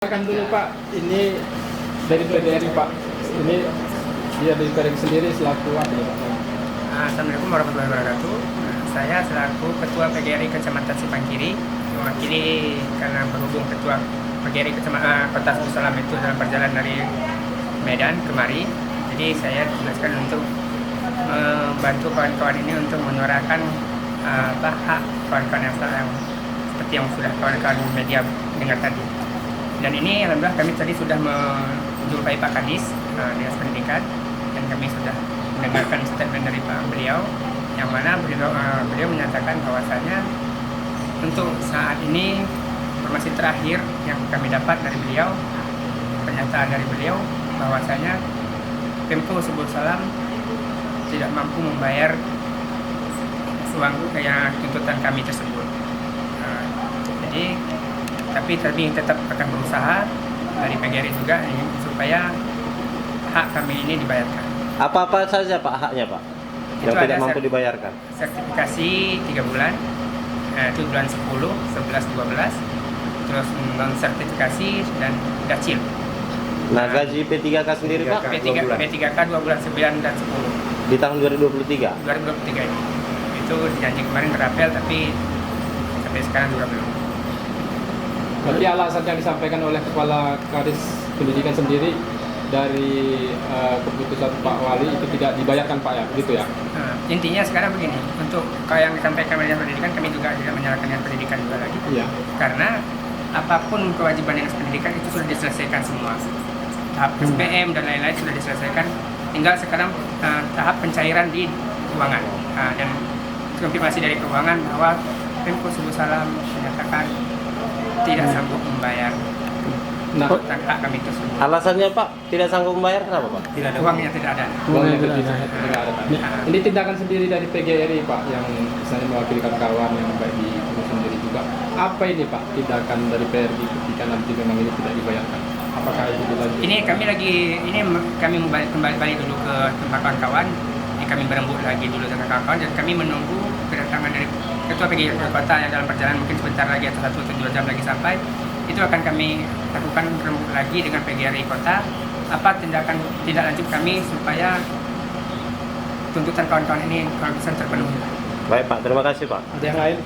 Akan dulu Pak, ini dari PDRI Pak, ini dia dari PDRI sendiri selaku apa ya Pak? Assalamualaikum warahmatullahi wabarakatuh. Saya selaku Ketua PGRI Kecamatan Sipangkiri, mewakili karena berhubung Ketua PGRI Kecamatan Kota Suku Salam itu dalam perjalanan dari Medan kemari, jadi saya tugaskan untuk membantu kawan-kawan ini untuk menyuarakan hak kawan-kawan yang seperti yang sudah kawan-kawan media dengar tadi. Dan ini alhamdulillah kami tadi sudah menjumpai Pak Kadis Dinas Pendidikan, dan kami sudah mendengarkan statement dari Pak beliau, yang mana beliau menyatakan bahwasanya untuk saat ini informasi terakhir yang kami dapat dari beliau, pernyataan dari beliau bahwasanya Pemko Subul Salam tidak mampu membayar uang kayak tuntutan kami tersebut. Tapi tetap akan berusaha dari PGRI juga supaya hak kami ini dibayarkan. Apa-apa saja Pak haknya Pak yang tidak mampu dibayarkan? Sertifikasi 3 bulan, itu bulan 10, 11, 12, terus non sertifikasi dan dacil. Nah, gaji P3K sendiri Pak? P3K 2 bulan 9 dan 10 di tahun 2023? 2023 ini. Itu janji kemarin terapel tapi sampai sekarang juga belum. Berarti alasan yang disampaikan oleh Kepala Kadis Pendidikan sendiri dari keputusan Pak Wali itu tidak dibayarkan Pak ya, begitu ya? Intinya sekarang begini, untuk kalau yang disampaikan oleh Dinas Pendidikan, kami juga tidak menyalahkan Dinas Pendidikan juga lagi. Iya. Karena apapun kewajiban Dinas Pendidikan itu sudah diselesaikan semua. Tahap SPM dan lain-lain sudah diselesaikan. Tinggal sekarang tahap pencairan di keuangan. Dan konfirmasi dari keuangan bahwa Pemko Subul Salam menyatakan tidak sanggup membayar hak kami tersebut. Alasannya Pak tidak sanggup membayar kenapa Pak? Tidak ada uangnya, tidak ada. Uangnya tidak ada Pak. Ini tindakan sendiri dari PGRI Pak, yang misalnya mewakili kawan yang baik di Gunung sendiri juga. Apa ini Pak tindakan dari PRI ketika nanti memang ini tidak dibayarkan? Apakah itu dilanjut? Ini kami kembali balik dulu ke tempat kawan-kawan. Ini kami berembuk lagi dulu dengan kawan-kawan dan kami menunggu kedatangan dari Ketua PGRI Kota yang dalam perjalanan mungkin sebentar lagi atau 1 atau 2 jam lagi sampai. Itu akan kami lakukan berembuk lagi dengan PGRI Kota. Apa tindakan tidak lanjut kami supaya tuntutan kawan-kawan ini kalau bisa terpenuhi. Baik Pak, terima kasih Pak. Ada yang lain?